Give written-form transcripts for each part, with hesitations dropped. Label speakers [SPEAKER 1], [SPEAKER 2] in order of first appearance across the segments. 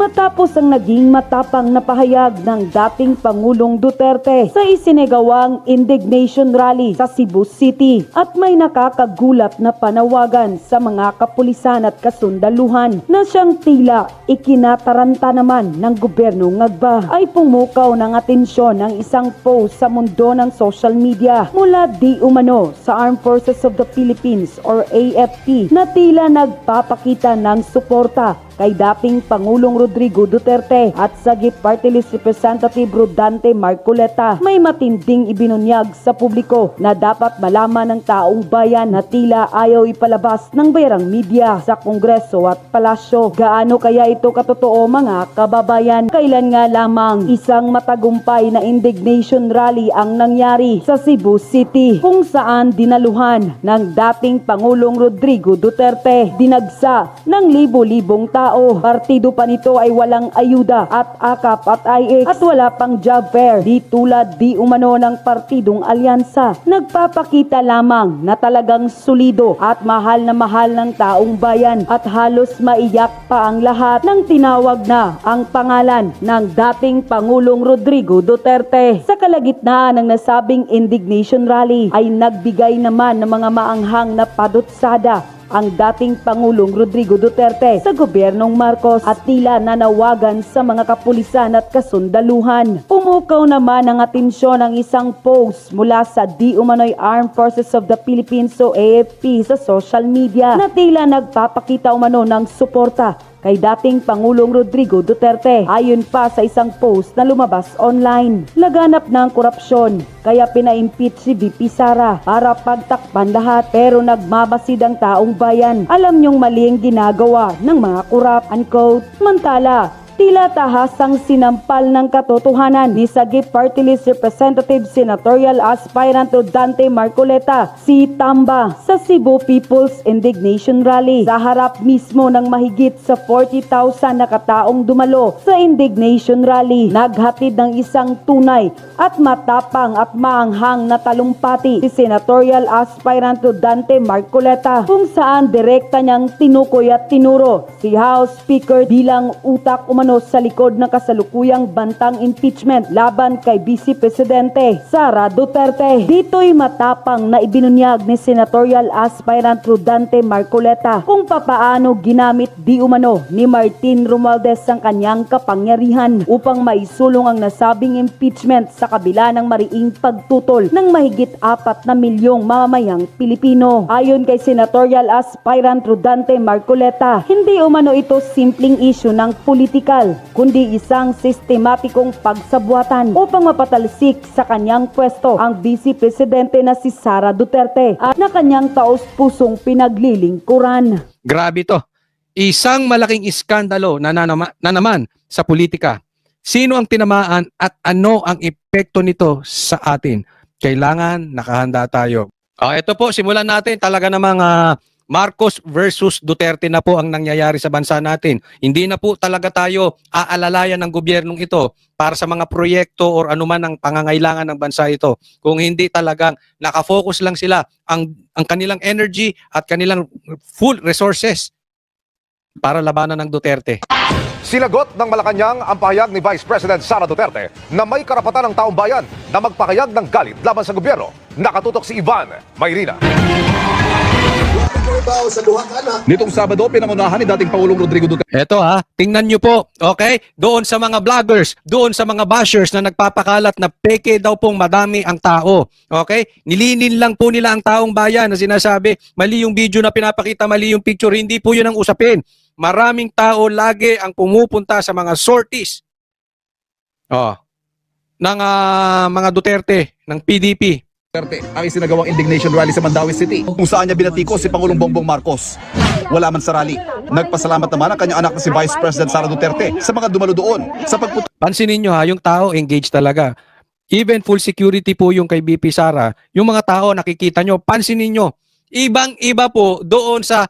[SPEAKER 1] Matapos ang naging matapang na pahayag ng dating Pangulong Duterte sa isinagawang indignation rally sa Cebu City at may nakakagulat na panawagan sa mga kapulisan at kasundaluhan na siyang tila ikinataranta naman ng gobyernong Agba, ay pumukaw ng atensyon ang isang post sa mundo ng social media mula di umano sa Armed Forces of the Philippines or AFP na tila nagpapakita ng suporta kay dating Pangulong Rodrigo Duterte at Sagip Party List Representative Rodante Marcoleta. May matinding ibinunyag sa publiko na dapat malaman ng taong bayan na tila ayaw ipalabas ng bayarang media sa Kongreso at Palasyo. Gaano kaya ito katotoo, mga kababayan? Kailan nga lamang isang matagumpay na indignation rally ang nangyari sa Cebu City kung saan dinaluhan ng dating Pangulong Rodrigo Duterte. Dinagsa ng libo-libong tao. Partido pa nito ay walang ayuda at AKAP at IX at wala pang job fair, di tulad di umano ng partidong alyansa. Nagpapakita lamang na talagang solido at mahal ng taong bayan at halos maiyak pa ang lahat nang tinawag na ang pangalan ng dating Pangulong Rodrigo Duterte. Sa kalagitnaan ng nasabing indignation rally ay nagbigay naman ng mga maanghang na padutsada ang dating Pangulong Rodrigo Duterte sa gobyernong Marcos at tila nanawagan sa mga kapulisan at kasundaluhan. Pumukaw naman ang atensyon ng isang post mula sa di umano'y Armed Forces of the Philippines o AFP sa social media na tila nagpapakita umano ng suporta kay dating Pangulong Rodrigo Duterte. Ayon pa sa isang post na lumabas online, laganap ng korupsyon kaya pina-impeach si VP Sara para pagtakpan lahat, pero nagmabasid ang taong bayan. Alam niyong mali ang ginagawa ng mga korap, unquote. Mantala, tila tahasang sinampal ng katotohanan ni Sagip Party List Representative Senatorial Aspirant Rodante Marcoleta, si Tamba, sa Cebu People's Indignation Rally. Sa harap mismo ng mahigit sa 40,000 na kataong dumalo sa Indignation Rally, naghatid ng isang tunay at matapang at maanghang na talumpati si Senatorial Aspirant Rodante Marcoleta, kung saan direkta niyang tinukoy at tinuro si House Speaker bilang utak umano sa likod ng kasalukuyang bantang impeachment laban kay Vice Presidente Sara Duterte. Dito'y matapang na ibinunyag ni Senatorial Aspirant Rodante Marcoleta kung papaano ginamit di umano ni Martin Romualdez ang kanyang kapangyarihan upang maisulong ang nasabing impeachment sa kabila ng mariing pagtutol ng mahigit 4 na milyong mamamayang Pilipino. Ayon kay Senatorial Aspirant Rodante Marcoleta, hindi umano ito simpleng issue ng politikal, kundi isang sistematikong pagsabuatan upang mapatalsik sa kanyang pwesto ang Vice Presidente na si Sara Duterte at na kanyang taos-pusong pinaglilingkuran.
[SPEAKER 2] Grabe to. Isang malaking iskandalo na naman sa politika. Sino ang tinamaan at ano ang epekto nito sa atin? Kailangan nakahanda tayo. Ito po, simulan natin. Talaga namang Marcos versus Duterte na po ang nangyayari sa bansa natin. Hindi na po talaga tayo aalalayan ng gobyernong ito para sa mga proyekto or anuman ang pangangailangan ng bansa ito. Kung hindi talagang nakafocus lang sila ang kanilang energy at kanilang full resources para labanan ng Duterte.
[SPEAKER 3] Sinagot ng Malacanang ang pahayag ni Vice President Sara Duterte na may karapatan ng taong bayan na magpahayag ng galit laban sa gobyerno. Nakatutok si Ivan Mayrina.
[SPEAKER 4] Nitong Sabado, pinangunahan ni dating Pangulong Rodrigo Duterte.
[SPEAKER 2] Eto tingnan nyo po, okay? Doon sa mga vloggers, doon sa mga bashers na nagpapakalat na peke daw pong madami ang tao, okay? Nilinin lang po nila ang taong bayan na sinasabi, mali yung video na pinapakita, mali yung picture, hindi po yun ang usapin. Maraming tao lagi ang pumupunta sa mga sorties ng mga Duterte, ng PDP.
[SPEAKER 4] Duterte ang isinagawang indignation rally sa Mandaue City kung saan niya binatiko si Pangulong Bongbong Marcos. Wala man sa rally. Nagpasalamat naman ang kanyang anak na si Vice President Sara Duterte sa mga dumalo doon sa pagpunta.
[SPEAKER 2] Pansinin nyo yung tao engaged talaga. Even full security po yung kay BP Sara. Yung mga tao nakikita nyo, pansinin nyo. Ibang-iba po doon sa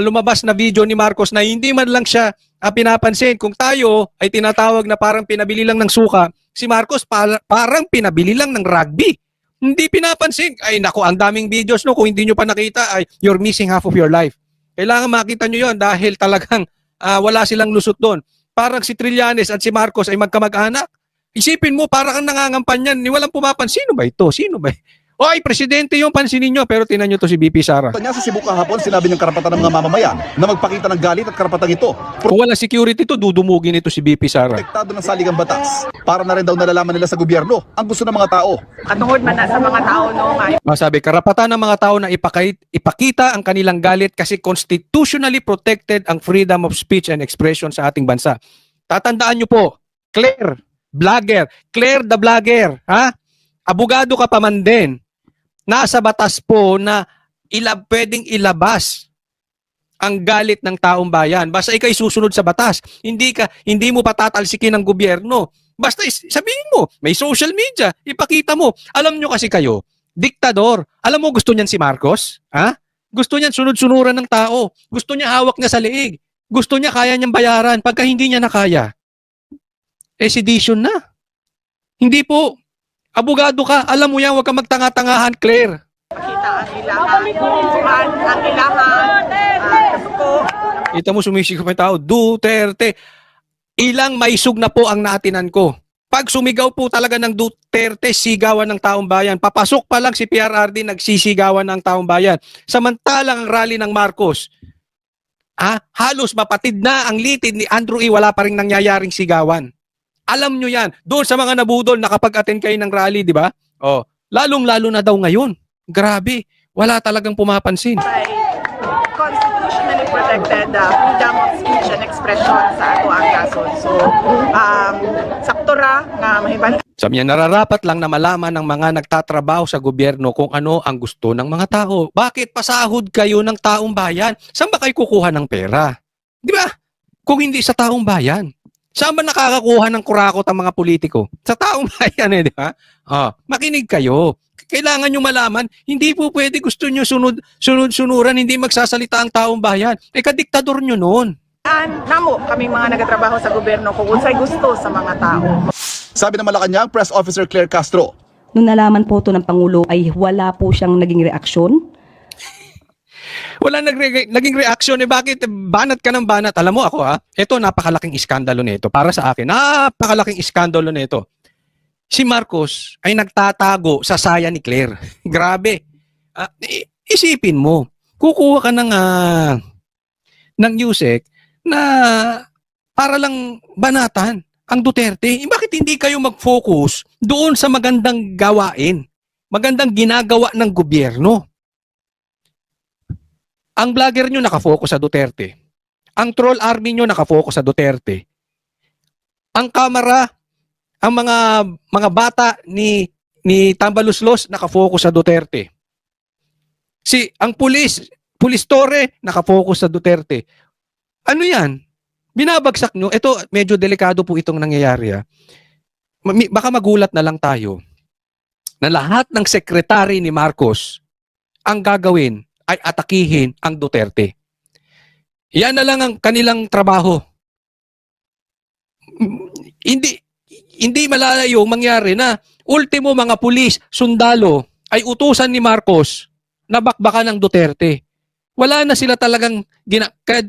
[SPEAKER 2] lumabas na video ni Marcos na hindi man lang siya pinapansin. Kung tayo ay tinatawag na parang pinabili lang ng suka, si Marcos parang pinabili lang ng rugby. Hindi pinapansin. Ay naku, ang daming videos no. Kung hindi nyo pa nakita, ay you're missing half of your life. Kailangan makita nyo yon dahil talagang wala silang lusot doon. Parang si Trillanes at si Marcos ay magkamag-anak. Isipin mo, para kang nangangampanyan, ni walang pumapansin. Sino ba ito? Sino ba? Oy, presidente yung pansinin nyo, pero tinan nyo to si BP Sara.
[SPEAKER 4] Niya sa Cebu kahapon, sinabi niyang karapatan ng mga mamamayan na magpakita ng galit at karapatan ito.
[SPEAKER 2] Kung walang security to, dudumugin ito si BP Sara.
[SPEAKER 4] Protektado ng saligang batas. Para na rin daw nalalaman nila sa gobyerno ang gusto ng mga tao.
[SPEAKER 5] Katungod man na sa mga tao no nga
[SPEAKER 2] Masabi, karapatan ng mga tao na ipakita ang kanilang galit kasi constitutionally protected ang freedom of speech and expression sa ating bansa. Tatandaan nyo po, Claire, vlogger, Claire the vlogger, ha? Abogado ka pa man din. Nasa batas po na pwedeng ilabas ang galit ng taong bayan. Basta ikay susunod sa batas. Hindi mo patatalsikin ng gobyerno. Basta sabihin mo, may social media, ipakita mo. Alam nyo kasi kayo, diktador. Alam mo gusto niyan si Marcos? Ha? Gusto niyan sunod-sunuran ng tao. Gusto niya hawak niya sa leeg. Gusto niya kaya niyang bayaran. Pagka hindi niya nakaya, sedition na. Hindi po. Abogado ka, alam mo yan, huwag ka magtanga-tangahan, Claire.
[SPEAKER 5] makita ang ilahan, ang ilahan, kasuko.
[SPEAKER 2] Ito mo sumisikap yung tao, Duterte. Ilang maisug na po ang naatinan ko. Pag sumigaw po talaga ng Duterte, sigawan ng taong bayan. Papasok pa lang si PRRD, nagsisigawan ng taong bayan. Samantalang ang rally ng Marcos, halos mapatid na ang litid ni Andrew E. Wala pa rin nangyayaring sigawan. Alam nyo yan. Doon sa mga nabudol, nakapag-attend kayo ng rally, di ba? Oh, lalong-lalo na daw ngayon. Grabe. Wala talagang pumapansin.
[SPEAKER 5] By constitutionally protected freedom of speech and expression sa ato ang kason. So, sakto ra nga mahibal.
[SPEAKER 2] Sabi niya, nararapat lang na malaman ng mga nagtatrabaho sa gobyerno kung ano ang gusto ng mga tao. Bakit pasahod kayo ng taong bayan? Saan ba kayo kukuha ng pera? Di ba? Kung hindi sa taong bayan. Saan ba nakakakuha ng kurakot ang mga politiko? Sa taong bayan di ba? Makinig kayo. Kailangan nyo malaman, hindi po pwede gusto nyo sunod-sunuran, hindi magsasalita ang taong bayan. Kadiktador nyo noon.
[SPEAKER 5] Namo, kaming mga nagatrabaho sa gobyerno kung unsay gusto sa mga tao.
[SPEAKER 4] Sabi ng Malacanang Press Officer Claire Castro,
[SPEAKER 6] Nung nalaman po ito ng Pangulo ay wala po siyang naging reaksyon.
[SPEAKER 2] Wala naging reaksyon bakit banat ka ng banat? Alam mo ako ito napakalaking iskandalo nito para sa akin. Napakalaking iskandalo nito. Si Marcos ay nagtatago sa saya ni Claire. Grabe. Isipin mo, kukuha ka ng USEC na para lang banatan ang Duterte. Bakit hindi kayo mag-focus doon sa magandang gawain? Magandang ginagawa ng gobyerno. Ang vlogger nyo nakafocus sa Duterte. Ang troll army nyo nakafocus sa Duterte. Ang kamera, ang mga bata ni Tambaluslos nakafocus sa Duterte. Ang pulis Torre nakafocus sa Duterte. Ano yan? Binabagsak nyo. Ito, medyo delikado po itong nangyayari. Baka magulat na lang tayo na lahat ng sekretary ni Marcos ang gagawin ay atakihin ang Duterte. Yan na lang ang kanilang trabaho. Hindi malalayo mangyari na ultimo mga pulis, sundalo ay utusan ni Marcos na bakbakan ng Duterte. Wala na sila talagang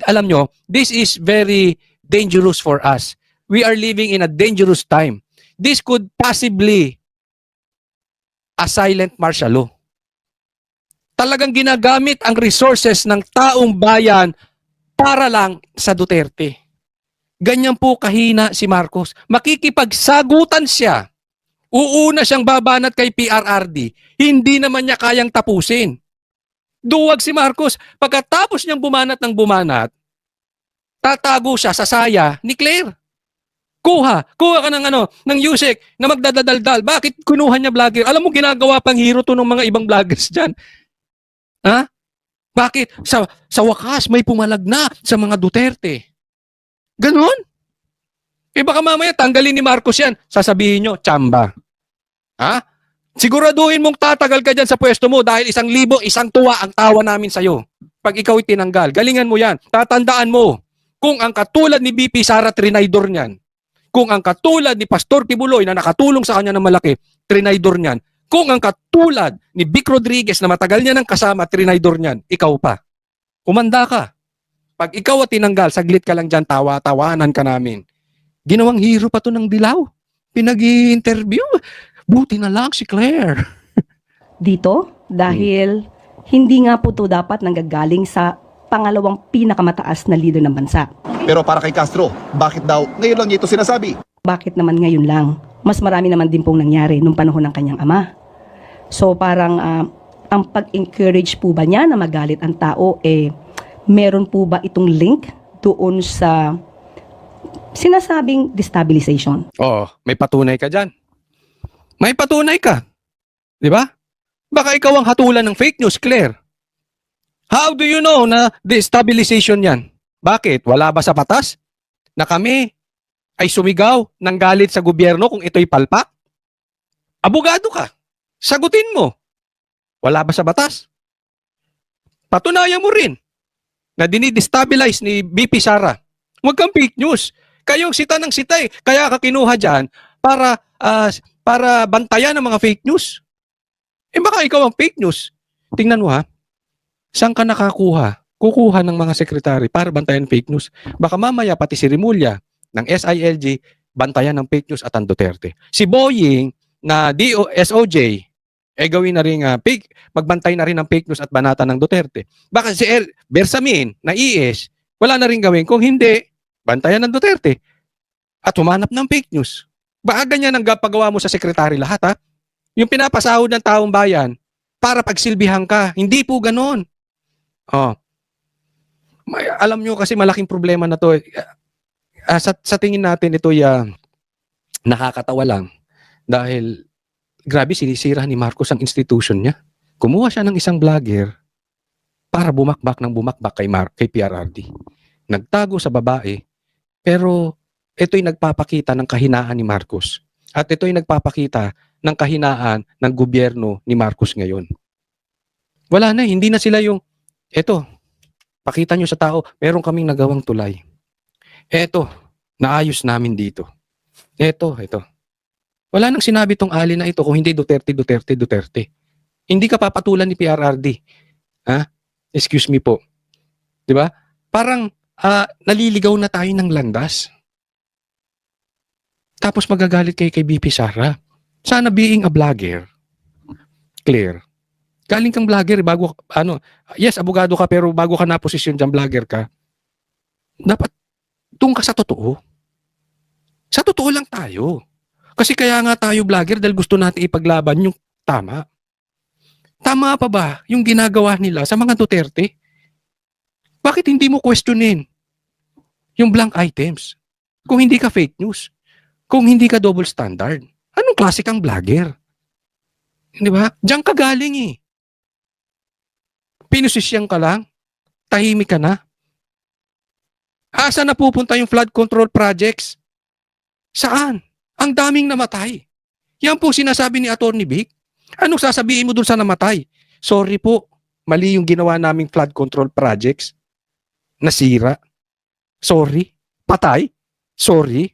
[SPEAKER 2] alam nyo, this is very dangerous for us. We are living in a dangerous time. This could possibly a silent martial law. Talagang ginagamit ang resources ng taong bayan para lang sa Duterte. Ganyan po kahina si Marcos. Makikipagsagutan siya. Uuna siyang babanat kay PRRD. Hindi naman niya kayang tapusin. Duwag si Marcos. Pagkatapos niyang bumanat ng bumanat, tatago siya sa saya ni Claire. Kuha ka ng USEC na magdadaldal. Bakit kunuha niya vlogger? Alam mo, ginagawa pang hero to ng mga ibang vloggers dyan. Bakit? Sa wakas, may pumalag na sa mga Duterte. Ganon? Baka mamaya tanggalin ni Marcos yan. Sasabihin nyo, tsamba. Siguraduhin mong tatagal ka dyan sa pwesto mo dahil 1,000, 1 tuwa ang tawa namin sa'yo. Pag ikaw itinanggal, galingan mo yan. Tatandaan mo, kung ang katulad ni BP Sara, trinaydor niyan. Kung ang katulad ni Pastor Tibuloy na nakatulong sa kanya ng malaki, trinaydor niyan. Kung ang katulad ni Vic Rodriguez na matagal niya ng kasama, trinaydor niyan, ikaw pa. Kumanda ka. Pag ikaw at tinanggal, saglit ka lang dyan, tawa-tawanan ka namin. Ginawang hero pa to ng Dilaw. Pinag-i-interview. Buti na lang si Claire.
[SPEAKER 6] Dito dahil hindi nga po to dapat nanggagaling sa pangalawang pinakamataas na leader ng bansa.
[SPEAKER 4] Pero para kay Castro, bakit daw ngayon lang niya ito sinasabi?
[SPEAKER 6] Bakit naman ngayon lang? Mas marami naman din pong nangyari nung panahon ng kanyang ama. So parang ang pag-encourage po ba niya na magalit ang tao, meron po ba itong link doon sa sinasabing destabilization?
[SPEAKER 2] Oo, may patunay ka dyan. May patunay ka. Di ba? Baka ikaw ang hatulan ng fake news, Claire. How do you know na destabilization yan? Bakit? Wala ba sa batas na kami ay sumigaw ng galit sa gobyerno kung ito'y palpak? Abogado ka. Sagutin mo. Wala ba sa batas? Patunayan mo rin na dinidestabilize ni BP Sara. Huwag kang fake news. Kayong sita ng sita eh. Kaya ka kinuha dyan para bantayan ng mga fake news. Baka ikaw ang fake news. Tingnan mo ha. Saan ka nakakuha? Kukuha ng mga sekretary para bantayan fake news. Baka mamaya pati si Rimulya ng SILG bantayan ng fake news at ang Duterte. Si Boying na SOJ gawin na rin magbantay na rin ng fake news at banata ng Duterte. Baka si Bersamin na IS wala na rin gawin kung hindi bantayan ng Duterte at humanap ng fake news. Baka ganyan ang paggawa mo sa sekretary lahat ha? Yung pinapasahod ng taong bayan para pagsilbihan ka. Hindi po ganon. Alam nyo kasi malaking problema na to. Sa tingin natin ito nakakatawa lang dahil grabe sinisira ni Marcos ang institution niya. Kumuha siya ng isang vlogger para bumakbak kay PRRD. Nagtago sa babae pero ito'y nagpapakita ng kahinaan ni Marcos. At ito'y nagpapakita ng kahinaan ng gobyerno ni Marcos ngayon. Wala na, hindi na sila pakita nyo sa tao, meron kaming nagawang tulay. Naayos namin dito. Wala nang sinabi tong ali na ito kung hindi Duterte. Hindi ka papatulan ni PRRD. Excuse me po. 'Di ba? Parang naliligaw na tayo ng landas. Tapos magagalit kay BP Sara. Sana being a vlogger. Clear. Galing kang vlogger bago yes, abogado ka pero bago ka na posisyon diyan vlogger ka. Dapat doon ka sa totoo. Sa totoo lang tayo. Kasi kaya nga tayo vlogger dahil gusto natin ipaglaban yung tama. Tama pa ba yung ginagawa nila sa mga Duterte? Bakit hindi mo questionin yung blank items? Kung hindi ka fake news, kung hindi ka double standard, anong klase kang vlogger? Di ba? Diyan ka galing eh. Pinusisyan ka lang, tahimik ka na. Asa na pupunta yung flood control projects? Saan? Ang daming namatay. Yan po sinasabi ni Atty. Vic. Anong sasabihin mo dun sa namatay? Sorry po, mali yung ginawa naming flood control projects. Nasira. Sorry. Patay. Sorry.